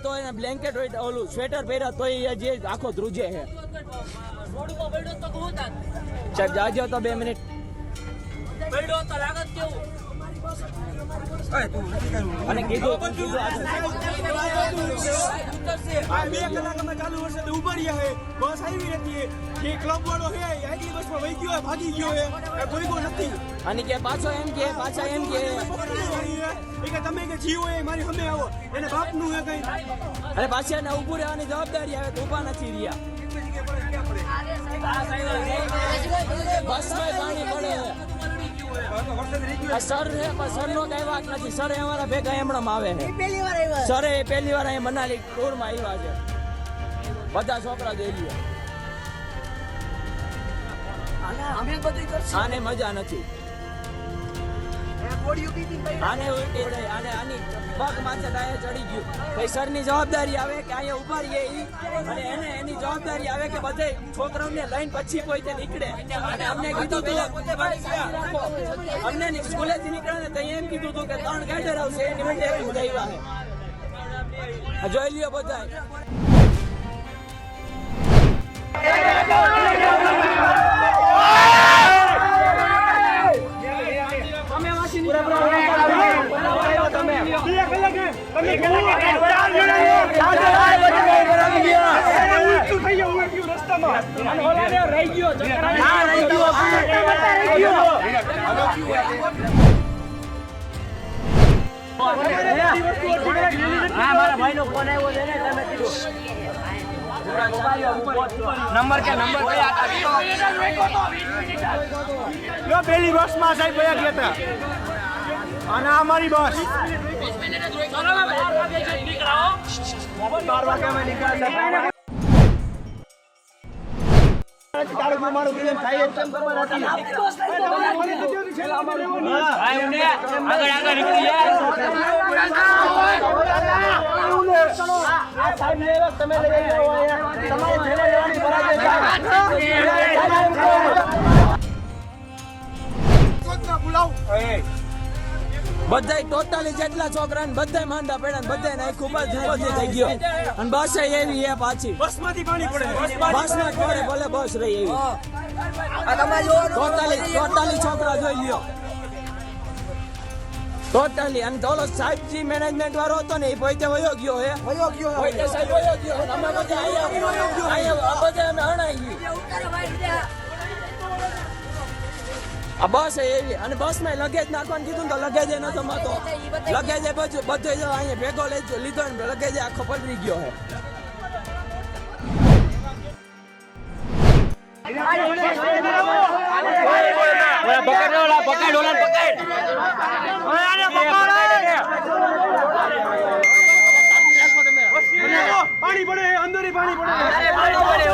તો એને બ્લેન્કેટ હોય ઓલું સ્વેટર પહેર્યા તો જે આખો ધ્રુજે છે સાહેબ જાજો તો 2 મિનિટ અને કીધું 2 કલાક અમે ચાલુ વર્ષે ઉભા રહ્યા છે બસ આવી નથી જે ક્લબ વાળો છે આગલી બસમાં વહી ગયો ભાગી ગયો છે કોઈ કોઈ નથી અને કે પાછા એમ કે તમે કે જીવો એ મારી સામે આવો એને બાપનું હે કઈ અને પાછા એને ઊભું રહેવાની જવાબદારી આવે તો ઊભા નથી રહ્યા બસમાં પાણી પડે સર છે પણ સરનો કઈ વાત નથી સર અમારા ભેગા એમણામ આવે છે સર એ પહેલી વાર અહીંયા મનાલી ટૂરમાં આવ્યા છે બધા છોકરા જોઈ આને મજા નથી આને ઉલટી થઈ આની પગ માથે ડાયા ચડી ગયું કઈ સરની જવાબદારી આવે કે અહીંયા ઉભા રહીએ અને એને એની જવાબદારી આવે કે બધે છોકરાઓને લઈને પછી કોઈ તે નીકળે અને અમને કીધું પેલા અમને સ્કૂલેથી નીકળે ને ત્યાં એમ કીધું હતું કે 3 ગાઈડર આવશે એની માટે આવ્યા છે જોઈ લ્યો બધા મારા ભાઈ નો ફોન આવ્યો છે ને તમે કીધું નંબર પેલી બસ માં સાહેબ ગયા હતા અને અમારી બસ 12 વાગ્યામાં નીકળ્યા બધા ટોટલી જેટલા છોકરા બધા માંડા પડ્યા બધા ખૂબ જ થઈ ગયો અને બસ એવી એ પાછી બસમાંથી પાણી પડે બસમાં પડે ભલે બસ રહી એવી ટોટલી છોકરા જોઈ લ્યો ટોટલી અને ઓલો સાહેબજી મેનેજમેન્ટ વાળો હતો ને એ પોતે વયો ગયો હે પોતે સાહેબ વયો ગયો અમે બધા અહીંયા બધા અમે હણાઈ ગયું આ બસ એવી અને બસ માં લગેજ નાખવાનું કીધું તો લગેજ એ નતો માતો લગેજ એ બધું અહીંયા ભેગો લીધો ને લગેજ આખો પલરી ગયો હે પાણી પડે અંદર પાણી પડે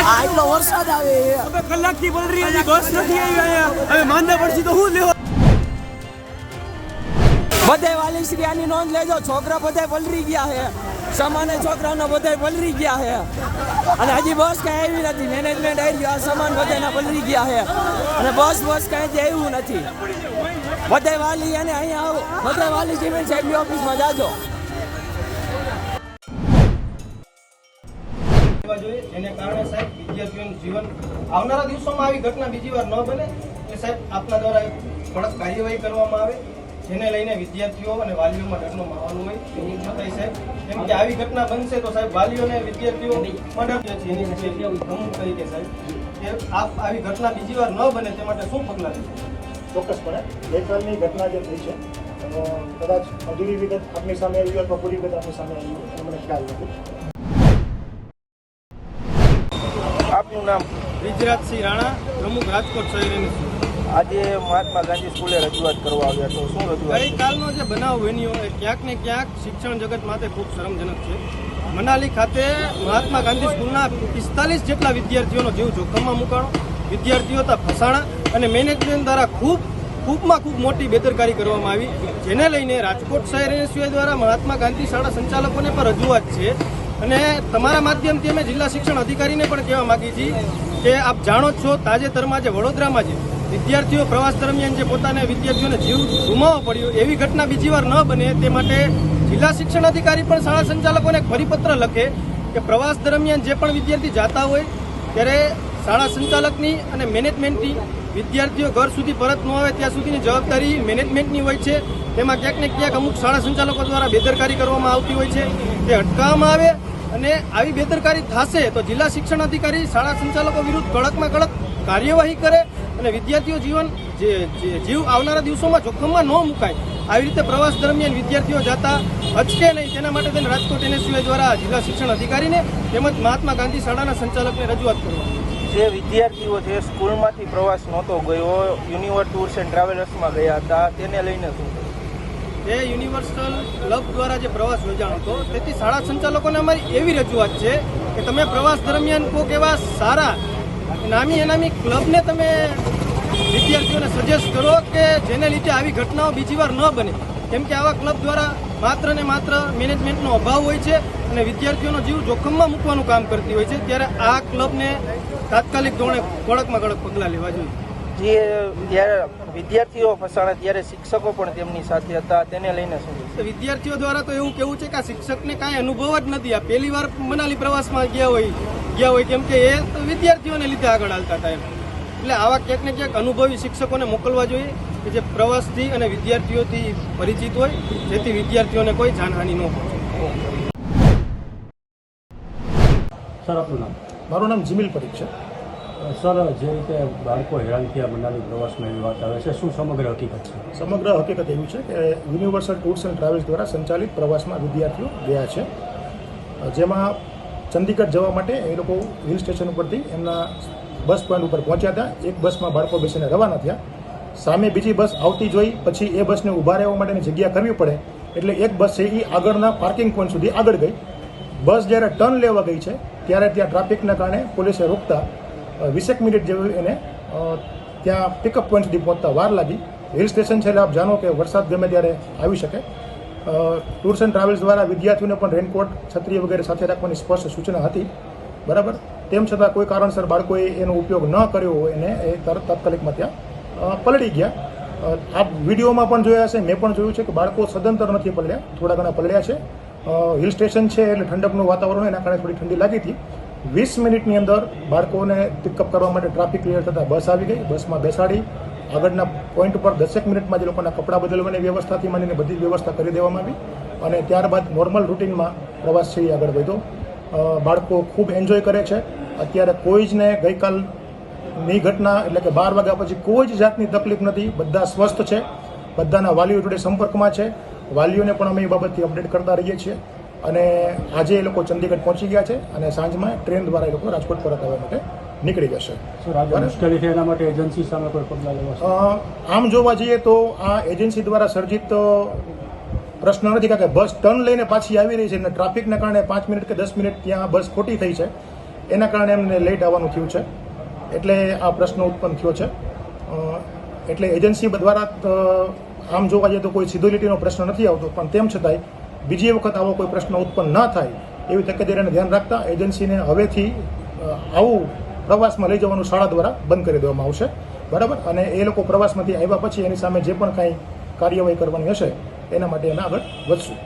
આટલો વરસાદ આવે કલાક થી પલરી બસ નથી આવી હવે માંદા પડશે તો શું લેવા બધે વાલી શ્રી આની નોંધ લેજો છોકરા બધા પલરી ગયા છે સામાન્ય છોકરાઓને બધા પલરી ગયા છે અને હજી બસ કઈ આવી નથી મેનેજમેન્ટ આવી ગયો આ સામાન બધાના પલરી ગયા છે અને બસ કઈ આવ્યું નથી બધે વાલી અને અહીંયા આવો બધે વાલી સિમેન્ટ સાહેબની ઓફિસમાં જાજો જેને કારણે સાહેબ વિદ્યાર્થીઓનું જીવન આવનારા દિવસોમાં આવી ઘટના બીજી વાર ન બને એટલે સાહેબ આપના દ્વારા કડક કાર્યવાહી કરવામાં આવે જેને લઈને વિદ્યાર્થીઓ અને વાલીઓમાં ડરનો માહોલ હોય એની છતાંય સાહેબ કેમ કે આવી ઘટના બનશે તો સાહેબ વાલીઓ અને વિદ્યાર્થીઓમાં ડર છે એની પ્રમુખ તરીકે સાહેબ કે આવી ઘટના બીજી વાર ન બને તે માટે શું પગલાં લેશે? ચોક્કસપણે ગઈકાલની ઘટના જે થઈ છે એનો કદાચ અધૂરી વિગત આપની સામે આવી અથવા પૂરી વિગત આપની સામે આવી એનો મને ખ્યાલ નથી. આપનું નામ? વિજરાજસિંહ રાણા, પ્રમુખ રાજકોટ શહેરની. આજે મહાત્મા ગાંધી સ્કૂલે રજૂઆત કરવા આવ્યા તો શું રજૂઆત? ગઈકાલનો જે બનાવ બન્યો એ ક્યાંક ને ક્યાંક શિક્ષણ જગત માટે ખૂબ શરમજનક છે. મનાલી ખાતે મહાત્મા ગાંધી સ્કૂલના 45 જેટલા વિદ્યાર્થીઓનો જીવ જોખમમાં મુકાણો, વિદ્યાર્થીઓ હતા ફસાણા અને મેનેજમેન્ટ દ્વારા ખૂબ ખૂબમાં ખૂબ મોટી બેદરકારી કરવામાં આવી, જેને લઈને રાજકોટ શહેર એનએસયુઆઈ દ્વારા મહાત્મા ગાંધી શાળા સંચાલકોને પણ રજૂઆત છે. અને તમારા માધ્યમથી અમે જિલ્લા શિક્ષણ અધિકારીને પણ કહેવા માંગીએ છીએ કે આપ જાણો જ છો, તાજેતરમાં જે વડોદરામાં જે વિદ્યાર્થીઓ પ્રવાસ દરમિયાન જે પોતાના વિદ્યાર્થીઓને જીવ ગુમાવવો પડ્યો, એવી ઘટના બીજી વાર ન બને તે માટે જિલ્લા શિક્ષણ અધિકારી પણ શાળા સંચાલકોને એક પરિપત્ર લખે કે પ્રવાસ દરમિયાન જે પણ વિદ્યાર્થી જતા હોય ત્યારે શાળા સંચાલકની અને મેનેજમેન્ટની વિદ્યાર્થીઓ ઘર સુધી પરત ન આવે ત્યાં સુધીની જવાબદારી મેનેજમેન્ટની હોય છે. તેમાં ક્યાંક ને ક્યાંક અમુક શાળા સંચાલકો દ્વારા બેદરકારી કરવામાં આવતી હોય છે, તે અટકાવવામાં આવે. અને આવી બેદરકારી થશે તો જિલ્લા શિક્ષણ અધિકારી શાળા સંચાલકો વિરુદ્ધ કડકમાં કડક કાર્યવાહી કરે અને વિદ્યાર્થીઓ જીવ આવનારા દિવસોમાં જોખમમાં ન મુકાય. આવી રીતે પ્રવાસ દરમિયાન વિદ્યાર્થીઓ જતા અચકે નહીં, તેના માટે તેને રાજકોટ એનએસયુઆઈ દ્વારા જિલ્લા શિક્ષણ અધિકારીને તેમજ મહાત્મા ગાંધી શાળાના સંચાલકને રજૂઆત કરવામાં. જે વિદ્યાર્થીઓ છે સ્કૂલમાંથી પ્રવાસ નહોતો ગયો, યુનિવર્સ ટૂર્સ એન્ડ ટ્રાવેલર્સમાં ગયા હતા, તેને લઈને શું? એ યુનિવર્સલ ક્લબ દ્વારા જે પ્રવાસ યોજાણો હતો, તેથી શાળા સંચાલકોને અમારી એવી રજૂઆત છે કે તમે પ્રવાસ દરમિયાન કોઈક એવા સારા નામી અનામી ક્લબને તમે વિદ્યાર્થીઓને સજેસ્ટ કરો કે જેને લીધે આવી ઘટનાઓ બીજી વાર ન બને. કેમ કે આવા ક્લબ દ્વારા માત્ર ને માત્ર મેનેજમેન્ટનો અભાવ હોય છે અને વિદ્યાર્થીઓનો જીવ જોખમમાં મૂકવાનું કામ કરતી હોય છે. ત્યારે આ ક્લબને તાત્કાલિક ધોરણે કડકમાં કડક પગલાં લેવા જોઈએ. જે જ્યારે વિદ્યાર્થીઓ ફસાણા ત્યારે શિક્ષકો પણ તેમની સાથે હતા, તેને લઈને શું? વિદ્યાર્થીઓ દ્વારા તો એવું કેવું છે કે આ શિક્ષકને કાંઈ અનુભવ જ નથી. આ પહેલી વાર મનાલી પ્રવાસમાં ગયા હોય કેમ કે એ તો વિદ્યાર્થીઓને લીધે આગળ હાલતા હતા એમ. એટલે આવા ક્યાંક ને ક્યાંક અનુભવી શિક્ષકોને મોકલવા જોઈએ કે જે પ્રવાસથી અને વિદ્યાર્થીઓથી પરિચિત હોય, જેથી વિદ્યાર્થીઓને કોઈ જાનહાનિ ન પહોંચે. સર, આપનું નામ? મારું નામ જીમિલ પરીખ છે. સર, જે રીતે બાળકો હેરાન થયા મનાલી પ્રવાસમાં એવી વાત આવે છે, શું સમગ્ર હકીકત છે? સમગ્ર હકીકત એવી છે કે યુનિવર્સલ ટૂર્સ એન્ડ ટ્રાવેલ્સ દ્વારા સંચાલિત પ્રવાસમાં વિદ્યાર્થીઓ ગયા છે, જેમાં ચંદીગઢ જવા માટે એ લોકો હિલ સ્ટેશન ઉપરથી એમના બસ પોઈન્ટ ઉપર પહોંચ્યા હતા. એક બસમાં બાળકો બેસીને રવાના થયા. સામે બીજી બસ આવતી જોઈ, પછી એ બસને ઊભા રહેવા માટેની જગ્યા કરવી પડે એટલે એક બસ છે એ આગળના પાર્કિંગ પોઈન્ટ સુધી આગળ ગઈ. બસ જ્યારે ટર્ન લેવા ગઈ છે ત્યારે ત્યાં ટ્રાફિકના કારણે પોલીસે રોકતા 20 મિનિટ જેવી એને ત્યાં પિકઅપ પોઈન્ટ સુધી પહોંચતા વાર લાગી. હિલ સ્ટેશન છે એટલે આપ જાણો કે વરસાદ ગમે ત્યારે આવી શકે. ટૂર્સ એન્ડ ટ્રાવેલ્સ દ્વારા વિદ્યાર્થીઓને પણ રેનકોટ, છત્રી વગેરે સાથે રાખવાની સ્પષ્ટ સૂચના હતી, બરાબર. તેમ છતાં કોઈ કારણસર બાળકોએ એનો ઉપયોગ ન કર્યો હોય અને એ તાત્કાલિકમાં ત્યાં પલળી ગયા. આપ વિડીયોમાં પણ જોયા હશે, મેં પણ જોયું છે કે બાળકો સદંતર નથી પલળ્યા, થોડા ઘણા પલળ્યા છે. હિલ સ્ટેશન છે એટલે ઠંડકનું વાતાવરણ, એના કારણે થોડી ઠંડી લાગી હતી. 20 મિનિટની અંદર બાળકોને પિકઅપ કરવા માટે ટ્રાફિક ક્લિયર થતાં બસ આવી ગઈ. બસમાં બેસાડી આગળના પોઈન્ટ પર 10 મિનિટમાં જે લોકોના કપડાં બદલવાની વ્યવસ્થાથી માંડીને બધી વ્યવસ્થા કરી દેવામાં આવી અને ત્યારબાદ નોર્મલ રૂટીનમાં પ્રવાસ છે એ આગળ વધ્યો. બાળકો ખૂબ એન્જોય કરે છે. અત્યારે કોઈ જ ને ગઈકાલની ઘટના એટલે કે 12 વાગ્યા પછી કોઈ જ જાતની તકલીફ નથી. બધા સ્વસ્થ છે, બધાના વાલીઓ જોડે સંપર્કમાં છે. વાલીઓને પણ અમે એ બાબતથી અપડેટ કરતા રહીએ છીએ અને આજે એ લોકો ચંદીગઢ પહોંચી ગયા છે અને સાંજમાં ટ્રેન દ્વારા એ લોકો રાજકોટ પરત આવવા માટે નીકળી જશે. મુશ્કેલી છે એના માટે એજન્સી સામે કોઈ પગલાં લેવા? આમ જોવા જઈએ તો આ એજન્સી દ્વારા સર્જિત પ્રશ્ન નથી, કારણ કે બસ ટર્ન લઈને પાછી આવી રહી છે અને ટ્રાફિકના કારણે 5 મિનિટ કે 10 મિનિટ ત્યાં બસ ખોટી થઈ છે, એના કારણે એમને લેટ આવવાનું થયું છે, એટલે આ પ્રશ્ન ઉત્પન્ન થયો છે. એટલે એજન્સી દ્વારા આમ જોવા જઈએ તો કોઈ સિદ્ધોલિટીનો પ્રશ્ન નથી આવતો, પણ તેમ છતાંય બીજી વખત આવો કોઈ પ્રશ્ન ઉત્પન્ન ન થાય એવી તકેદારીને ધ્યાન રાખતા એજન્સીને હવેથી આવું પ્રવાસમાં લઈ જવાનું શાળા દ્વારા બંધ કરી દેવામાં આવશે, બરાબર. અને એ લોકો પ્રવાસમાંથી આવ્યા પછી એની સામે જે પણ કાંઈ કાર્યવાહી કરવાની હશે એના માટે એને આગળ વધશું.